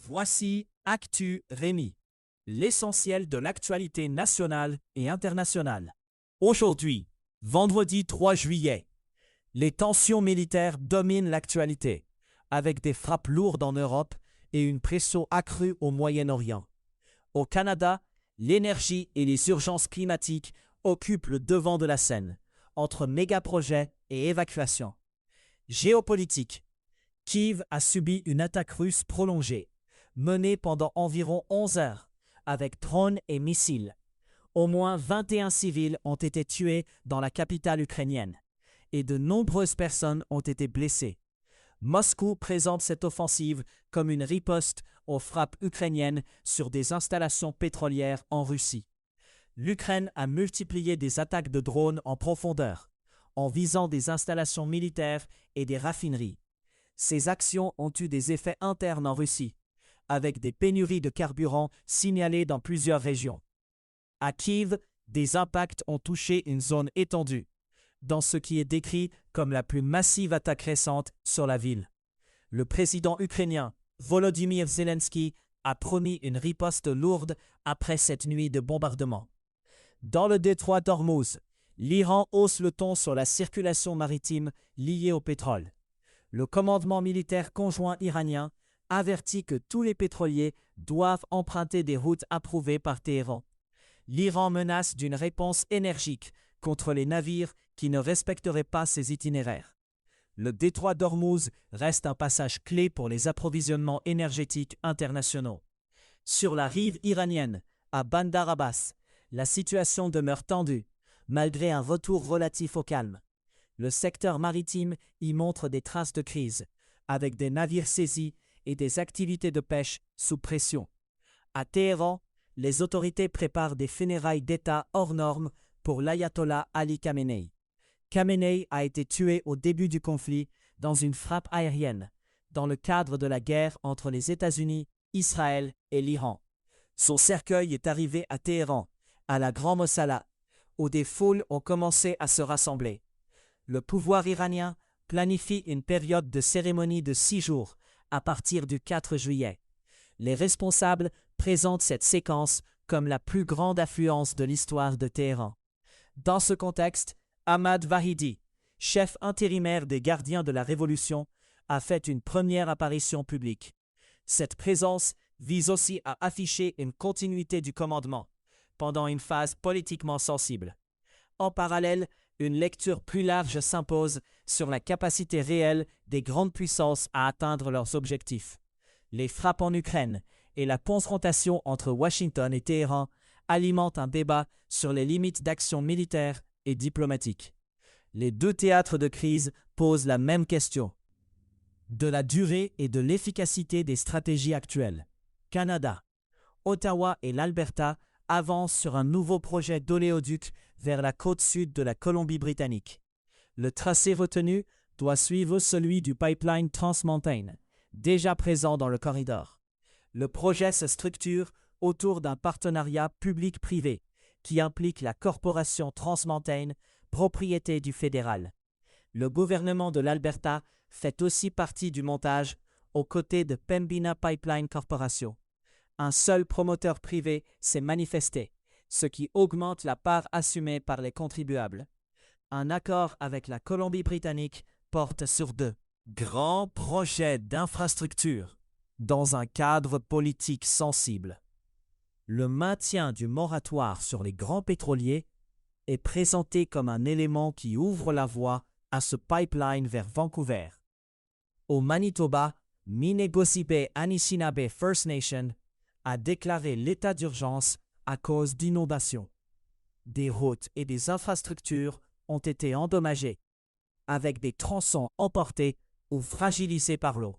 Voici Actu Rémi, l'essentiel de l'actualité nationale et internationale. Aujourd'hui, vendredi 3 juillet, les tensions militaires dominent l'actualité, avec des frappes lourdes en Europe et une pression accrue au Moyen-Orient. Au Canada, l'énergie et les urgences climatiques occupent le devant de la scène, entre mégaprojets et évacuations. Géopolitique. Kiev a subi une attaque russe prolongée, menée pendant environ 11 heures, avec drones et missiles. Au moins 21 civils ont été tués dans la capitale ukrainienne, et de nombreuses personnes ont été blessées. Moscou présente cette offensive comme une riposte aux frappes ukrainiennes sur des installations pétrolières en Russie. L'Ukraine a multiplié des attaques de drones en profondeur, en visant des installations militaires et des raffineries. Ces actions ont eu des effets internes en Russie, avec des pénuries de carburant signalées dans plusieurs régions. À Kiev, des impacts ont touché une zone étendue, dans ce qui est décrit comme la plus massive attaque récente sur la ville. Le président ukrainien, Volodymyr Zelensky, a promis une riposte lourde après cette nuit de bombardement. Dans le détroit d'Ormuz, l'Iran hausse le ton sur la circulation maritime liée au pétrole. Le commandement militaire conjoint iranien avertit que tous les pétroliers doivent emprunter des routes approuvées par Téhéran. L'Iran menace d'une réponse énergique contre les navires qui ne respecteraient pas ces itinéraires. Le détroit d'Ormuz reste un passage clé pour les approvisionnements énergétiques internationaux. Sur la rive iranienne, à Bandar Abbas, la situation demeure tendue, malgré un retour relatif au calme. Le secteur maritime y montre des traces de crise, avec des navires saisis et des activités de pêche sous pression. À Téhéran, les autorités préparent des funérailles d'État hors normes pour l'ayatollah Ali Khamenei. Khamenei a été tué au début du conflit dans une frappe aérienne, dans le cadre de la guerre entre les États-Unis, Israël et l'Iran. Son cercueil est arrivé à Téhéran, à la Grand Mosala, où des foules ont commencé à se rassembler. Le pouvoir iranien planifie une période de cérémonie de 6 jours à partir du 4 juillet. Les responsables présentent cette séquence comme la plus grande affluence de l'histoire de Téhéran. Dans ce contexte, Ahmad Vahidi, chef intérimaire des gardiens de la Révolution, a fait une première apparition publique. Cette présence vise aussi à afficher une continuité du commandement pendant une phase politiquement sensible. En parallèle, une lecture plus large s'impose sur la capacité réelle des grandes puissances à atteindre leurs objectifs. Les frappes en Ukraine et la confrontation entre Washington et Téhéran alimentent un débat sur les limites d'action militaire et diplomatique. Les deux théâtres de crise posent la même question: de la durée et de l'efficacité des stratégies actuelles. Canada. Ottawa et l'Alberta avancent sur un nouveau projet d'oléoduc vers la côte sud de la Colombie-Britannique. Le tracé retenu doit suivre celui du pipeline Trans Mountain, déjà présent dans le corridor. Le projet se structure autour d'un partenariat public-privé qui implique la corporation Trans Mountain, propriété du fédéral. Le gouvernement de l'Alberta fait aussi partie du montage aux côtés de Pembina Pipeline Corporation. Un seul promoteur privé s'est manifesté, ce qui augmente la part assumée par les contribuables. Un accord avec la Colombie-Britannique porte sur 2 grands projets d'infrastructure dans un cadre politique sensible. Le maintien du moratoire sur les grands pétroliers est présenté comme un élément qui ouvre la voie à ce pipeline vers Vancouver. Au Manitoba, Minegosibe Anishinaabe First Nation a déclaré l'état d'urgence à cause d'inondations. Des routes et des infrastructures ont été endommagées, avec des tronçons emportés ou fragilisés par l'eau.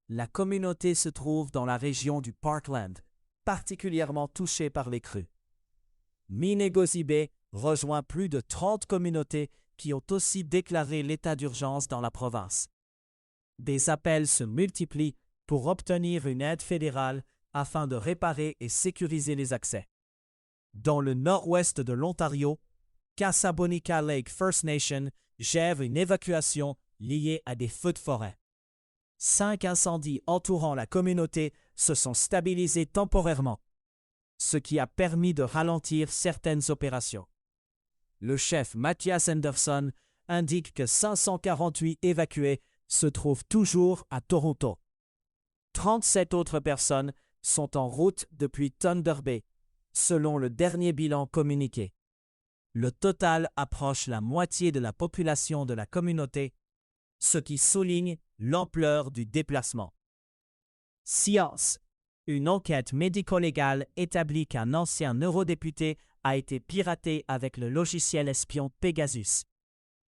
La communauté se trouve dans la région du Parkland, particulièrement touchée par les crues. Minegosibe rejoint plus de 30 communautés qui ont aussi déclaré l'état d'urgence dans la province. Des appels se multiplient pour obtenir une aide fédérale afin de réparer et sécuriser les accès. Dans le nord-ouest de l'Ontario, Casabonnica Lake First Nation gère une évacuation liée à des feux de forêt. 5 incendies entourant la communauté se sont stabilisés temporairement, ce qui a permis de ralentir certaines opérations. Le chef Matthias Anderson indique que 548 évacués se trouvent toujours à Toronto. 37 autres personnes sont en route depuis Thunder Bay, selon le dernier bilan communiqué. Le total approche la moitié de la population de la communauté, ce qui souligne l'ampleur du déplacement. Science. Une enquête médico-légale établit qu'un ancien eurodéputé a été piraté avec le logiciel espion Pegasus.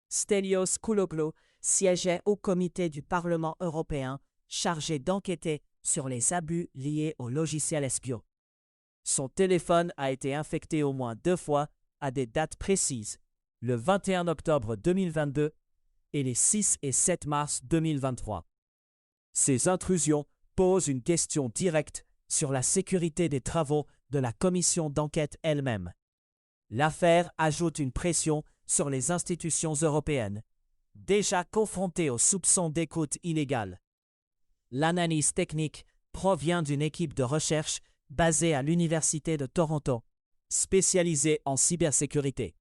Stelios Kouloglou siégeait au comité du Parlement européen chargé d'enquêter sur les abus liés au logiciel espion. Son téléphone a été infecté au moins 2 fois à des dates précises, le 21 octobre 2022 et les 6 et 7 mars 2023. Ces intrusions posent une question directe sur la sécurité des travaux de la commission d'enquête elle-même. L'affaire ajoute une pression sur les institutions européennes, déjà confrontées aux soupçons d'écoute illégale. L'analyse technique provient d'une équipe de recherche basée à l'Université de Toronto, spécialisée en cybersécurité.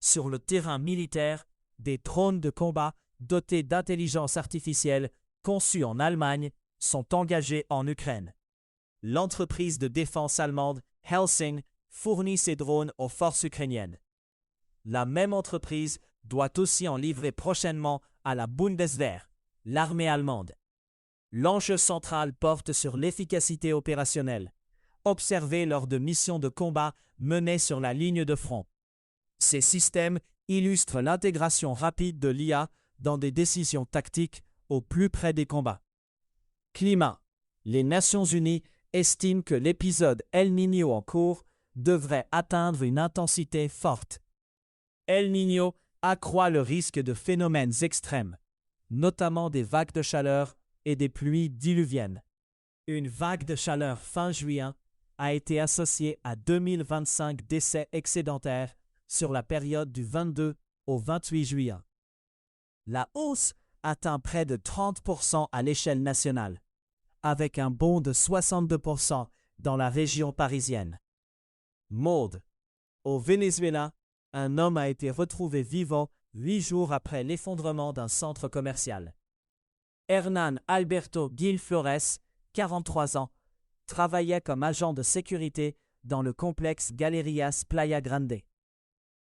Sur le terrain militaire, des drones de combat dotés d'intelligence artificielle conçus en Allemagne sont engagés en Ukraine. L'entreprise de défense allemande Helsing fournit ces drones aux forces ukrainiennes. La même entreprise doit aussi en livrer prochainement à la Bundeswehr, l'armée allemande. L'enjeu central porte sur l'efficacité opérationnelle, observée lors de missions de combat menées sur la ligne de front. Ces systèmes illustrent l'intégration rapide de l'IA dans des décisions tactiques au plus près des combats. Climat. Les Nations Unies estiment que l'épisode El Niño en cours devrait atteindre une intensité forte. El Niño accroît le risque de phénomènes extrêmes, notamment des vagues de chaleur et des pluies diluviennes. Une vague de chaleur fin juillet a été associée à 2025 décès excédentaires sur la période du 22 au 28 juillet. La hausse atteint près de 30% à l'échelle nationale, avec un bond de 62% dans la région parisienne. Maude. Au Venezuela, un homme a été retrouvé vivant 8 jours après l'effondrement d'un centre commercial. Hernán Alberto Gil Flores, 43 ans, travaillait comme agent de sécurité dans le complexe Galerias Playa Grande.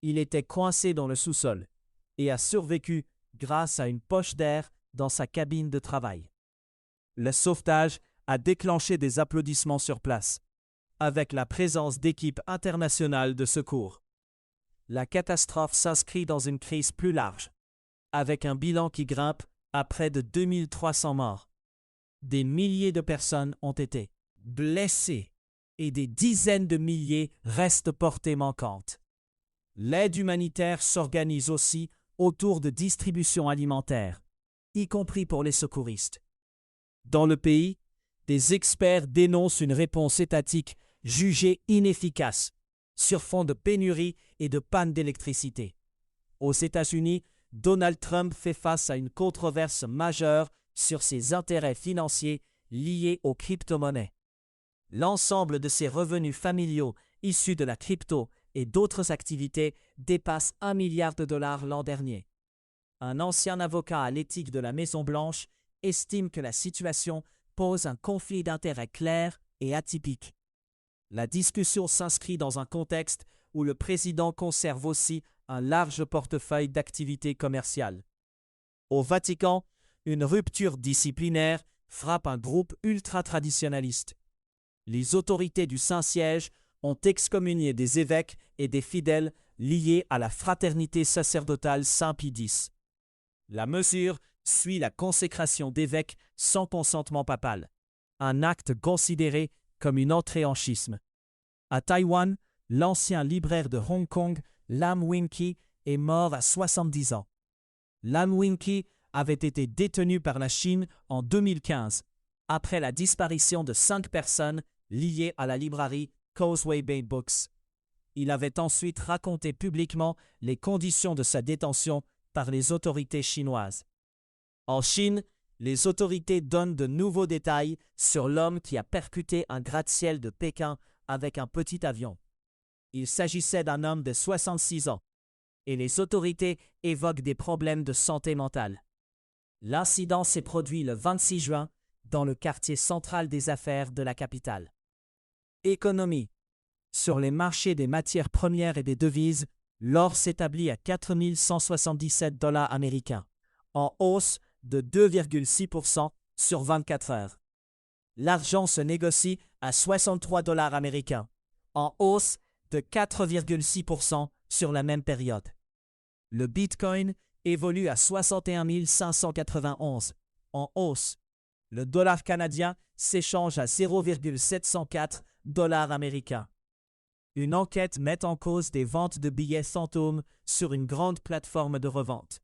Il était coincé dans le sous-sol et a survécu grâce à une poche d'air dans sa cabine de travail. Le sauvetage a déclenché des applaudissements sur place, avec la présence d'équipes internationales de secours. La catastrophe s'inscrit dans une crise plus large, avec un bilan qui grimpe à près de 2300 morts. Des milliers de personnes ont été blessées et des dizaines de milliers restent portées manquantes. L'aide humanitaire s'organise aussi autour de distributions alimentaires, y compris pour les secouristes. Dans le pays, des experts dénoncent une réponse étatique jugée inefficace sur fond de pénurie et de panne d'électricité. Aux États-Unis, Donald Trump fait face à une controverse majeure sur ses intérêts financiers liés aux crypto-monnaies. L'ensemble de ses revenus familiaux issus de la crypto et d'autres activités dépasse $1 milliard l'an dernier. Un ancien avocat à l'éthique de la Maison-Blanche estime que la situation pose un conflit d'intérêts clair et atypique. La discussion s'inscrit dans un contexte où le président conserve aussi un large portefeuille d'activités commerciales. Au Vatican, une rupture disciplinaire frappe un groupe ultra-traditionnaliste. Les autorités du Saint-Siège ont excommunié des évêques et des fidèles liés à la fraternité sacerdotale Saint-Pie X. La mesure suit la consécration d'évêques sans consentement papal, un acte considéré comme une entrée en schisme. À Taïwan, l'ancien libraire de Hong Kong, Lam Wing-Ki, est mort à 70 ans. Lam Wing-Ki avait été détenu par la Chine en 2015, après la disparition de 5 personnes liées à la librairie Causeway Bay Books. Il avait ensuite raconté publiquement les conditions de sa détention par les autorités chinoises. En Chine, Les autorités donnent de nouveaux détails sur l'homme qui a percuté un gratte-ciel de Pékin avec un petit avion. Il s'agissait d'un homme de 66 ans, et les autorités évoquent des problèmes de santé mentale. L'incident s'est produit le 26 juin dans le quartier central des affaires de la capitale. Économie. Sur les marchés des matières premières et des devises, l'or s'établit à 4 177 $ américains, en hausse de 2,6% sur 24 heures. L'argent se négocie à 63 $ américains, en hausse de 4,6% sur la même période. Le Bitcoin évolue à 61 591, en hausse. Le dollar canadien s'échange à 0,704 $ américains. Une enquête met en cause des ventes de billets fantômes sur une grande plateforme de revente.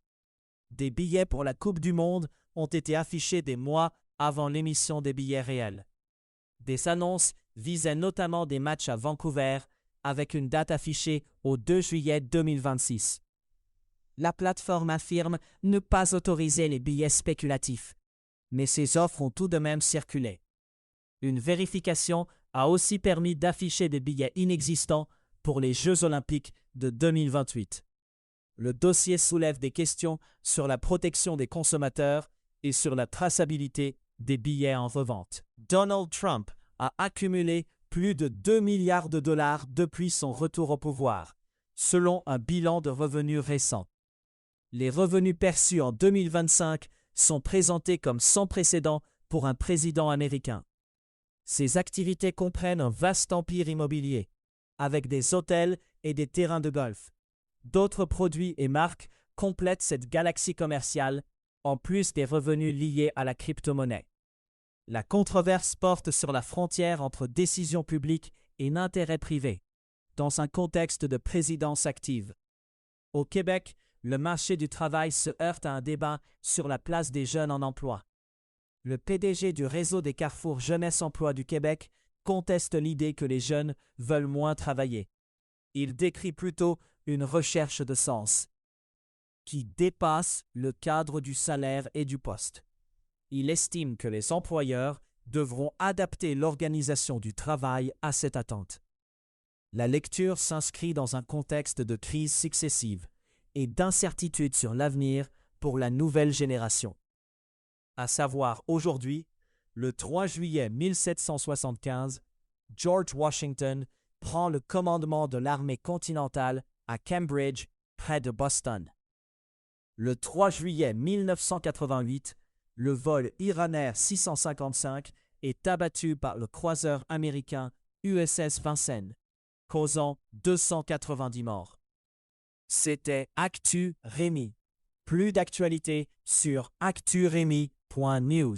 Des billets pour la Coupe du Monde ont été affichés des mois avant l'émission des billets réels. Des annonces visaient notamment des matchs à Vancouver avec une date affichée au 2 juillet 2026. La plateforme affirme ne pas autoriser les billets spéculatifs, mais ces offres ont tout de même circulé. Une vérification a aussi permis d'afficher des billets inexistants pour les Jeux olympiques de 2028. Le dossier soulève des questions sur la protection des consommateurs et sur la traçabilité des billets en revente. Donald Trump a accumulé plus de 2 milliards de dollars depuis son retour au pouvoir, selon un bilan de revenus récent. Les revenus perçus en 2025 sont présentés comme sans précédent pour un président américain. Ses activités comprennent un vaste empire immobilier, avec des hôtels et des terrains de golf. D'autres produits et marques complètent cette galaxie commerciale, en plus des revenus liés à la crypto-monnaie. La controverse porte sur la frontière entre décision publique et intérêt privé, dans un contexte de présidence active. Au Québec, le marché du travail se heurte à un débat sur la place des jeunes en emploi. Le PDG du réseau des carrefours Jeunesse Emploi du Québec conteste l'idée que les jeunes veulent moins travailler. Il décrit plutôt une recherche de sens qui dépasse le cadre du salaire et du poste. Il estime que les employeurs devront adapter l'organisation du travail à cette attente. La lecture s'inscrit dans un contexte de crise successive et d'incertitude sur l'avenir pour la nouvelle génération. À savoir aujourd'hui, le 3 juillet 1775, George Washington prend le commandement de l'armée continentale à Cambridge, près de Boston. Le 3 juillet 1988, le vol Iranair 655 est abattu par le croiseur américain USS Vincennes, causant 290 morts. C'était Actu Rémi. Plus d'actualités sur acturemi.news.